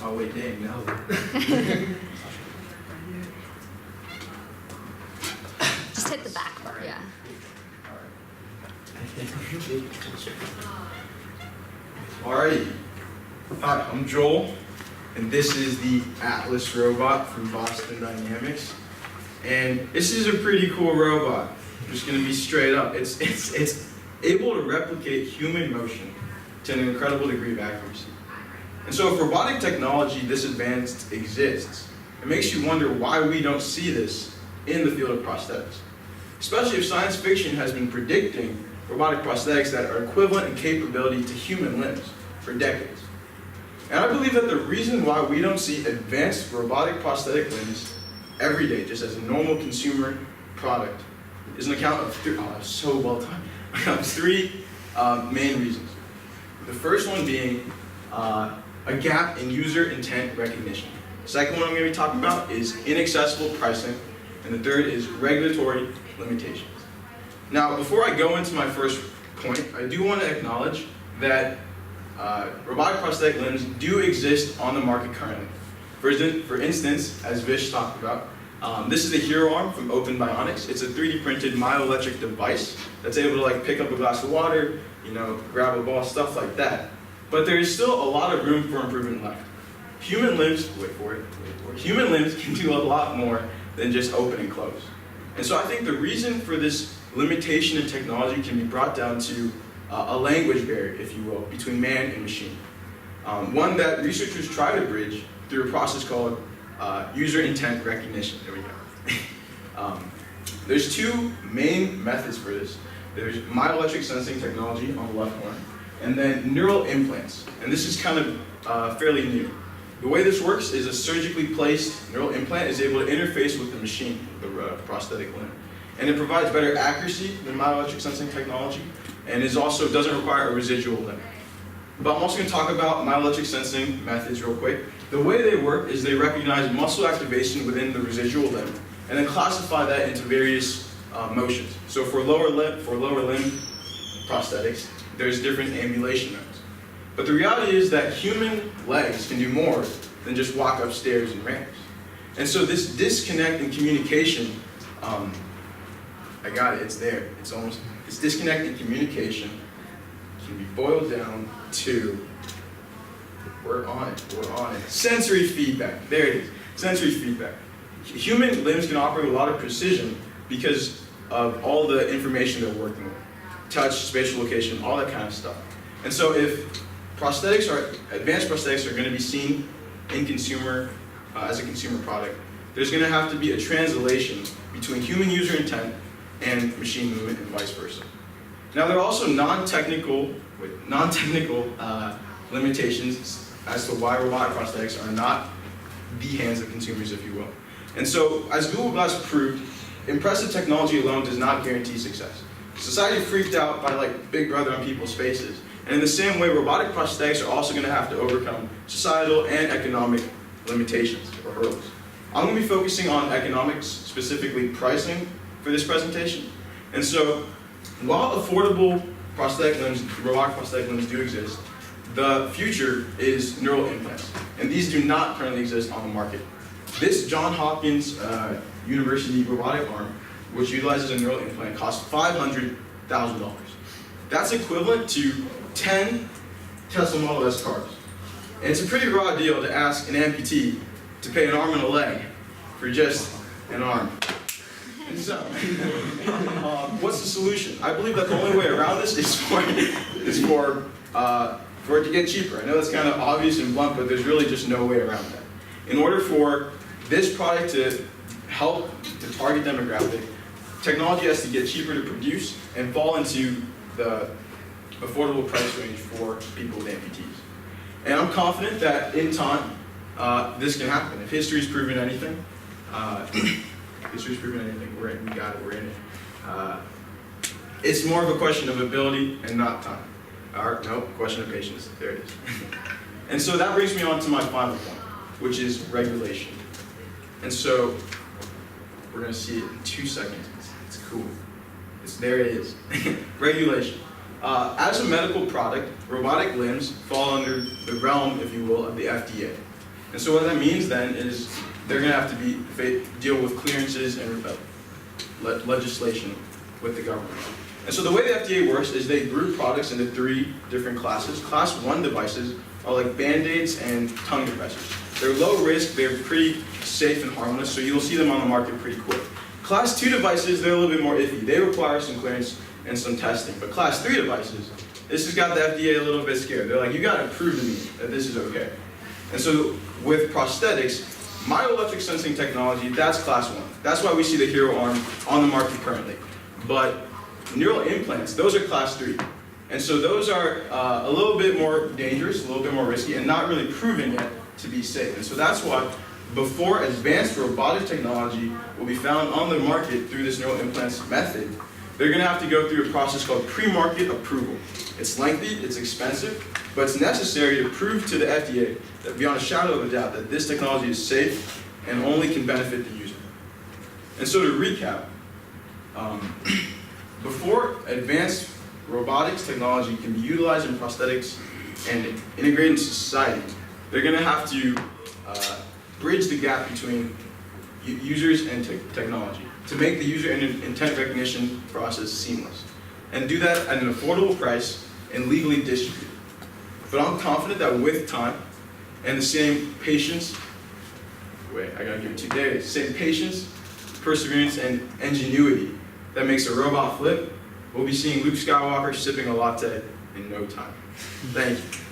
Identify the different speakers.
Speaker 1: Oh wait, dang, no.
Speaker 2: Just hit the back part, yeah.
Speaker 1: Alrighty. Hi, I'm Joel, and this is the Atlas robot from Boston Dynamics. And this is a pretty cool robot. I'm just gonna be straight up. It's able to replicate human motion to an incredible degree of accuracy. And so if robotic technology this advanced exists, it makes you wonder why we don't see this in the field of prosthetics. Especially if science fiction has been predicting robotic prosthetics that are equivalent in capability to human limbs for decades. And I believe that the reason why we don't see advanced robotic prosthetic limbs every day, just as a normal consumer product, is an account of three main reasons. The first one being a gap in user intent recognition. The second one I'm going to be talking about is inaccessible pricing, and the third is regulatory limitations. Now, before I go into my first point, I do want to acknowledge that robotic prosthetic limbs do exist on the market currently. For instance, as Vish talked about, this is the Hero Arm from Open Bionics. It's a 3D printed myoelectric device that's able to like pick up a glass of water, grab a ball, stuff like that. But there is still a lot of room for improvement left. Human limbs, human limbs can do a lot more than just open and close. And so I think the reason for this limitation in technology can be brought down to a language barrier, if you will, between man and machine. One that researchers try to bridge through a process called user intent recognition. There we go. There's two main methods for this. There's myoelectric sensing technology on the left one, and then neural implants. And this is kind of fairly new. The way this works is a surgically placed neural implant is able to interface with the machine, the prosthetic limb. And it provides better accuracy than myoelectric sensing technology, and doesn't require a residual limb. But I'm also going to talk about myoelectric sensing methods real quick. The way they work is they recognize muscle activation within the residual limb, and then classify that into various motions. So for lower limb prosthetics, there's different ambulation modes. But the reality is that human legs can do more than just walk upstairs and ramps. And so this disconnect in communication, I got it, it's there. This disconnect in communication can be boiled down to, we're on it. Sensory feedback, there it is, sensory feedback. Human limbs can operate with a lot of precision because of all the information they're working with. Touch, spatial location, all that kind of stuff. And so if advanced prosthetics are going to be seen in as a consumer product, there's going to have to be a translation between human user intent and machine movement and vice versa. Now there are also non-technical limitations as to why robotic prosthetics are not the hands of consumers, if you will. And so, as Google Glass proved, impressive technology alone does not guarantee success. Society freaked out by Big Brother on people's faces. And in the same way, robotic prosthetics are also going to have to overcome societal and economic limitations or hurdles. I'm going to be focusing on economics, specifically pricing, for this presentation. And so, while affordable robotic prosthetic limbs do exist, the future is neural implants. And these do not currently exist on the market. This Johns Hopkins University robotic arm, which utilizes a neural implant, costs $500,000. That's equivalent to 10 Tesla Model S cars. And it's a pretty raw deal to ask an amputee to pay an arm and a leg for just an arm. And so, what's the solution? I believe that the only way around this is for it to get cheaper. I know that's kind of obvious and blunt, but there's really just no way around that. In order for this product to help the target demographic, technology has to get cheaper to produce and fall into the affordable price range for people with amputees. And I'm confident that in time, this can happen. If history's proven anything, we got it, we're in it. It's more of a question of ability and not time. Question of patience, there it is. And so that brings me on to my final point, which is regulation. And so, we're going to see it in 2 seconds. It's cool. There it is. Regulation. As a medical product, robotic limbs fall under the realm, if you will, of the FDA. And so what that means then is they're going to have to deal with clearances and legislation with the government. And so the way the FDA works is they group products into 3 different classes. Class 1 devices are like Band-Aids and tongue depressors. They're low risk, they're pretty safe and harmless, so you'll see them on the market pretty quick. Class 2 devices, they're a little bit more iffy. They require some clearance and some testing. But Class 3 devices, this has got the FDA a little bit scared. They're like, you gotta prove to me that this is okay. And so with prosthetics, myoelectric sensing technology, that's Class 1. That's why we see the Hero arm on the market currently. But neural implants, those are Class 3. And so those are a little bit more dangerous, a little bit more risky, and not really proven yet to be safe. And so that's why before advanced robotic technology will be found on the market through this neural implants method, they're going to have to go through a process called pre-market approval. It's lengthy, it's expensive, but it's necessary to prove to the FDA that beyond a shadow of a doubt that this technology is safe and only can benefit the user. And so to recap, before advanced robotics technology can be utilized in prosthetics and integrated into society, they're going to have to bridge the gap between users and technology to make the user intent recognition process seamless, and do that at an affordable price and legally distributed. But I'm confident that with time and the same patience, I gotta give it 2 days, same patience, perseverance, and ingenuity that makes a robot flip, we'll be seeing Luke Skywalker sipping a latte in no time. Thank you.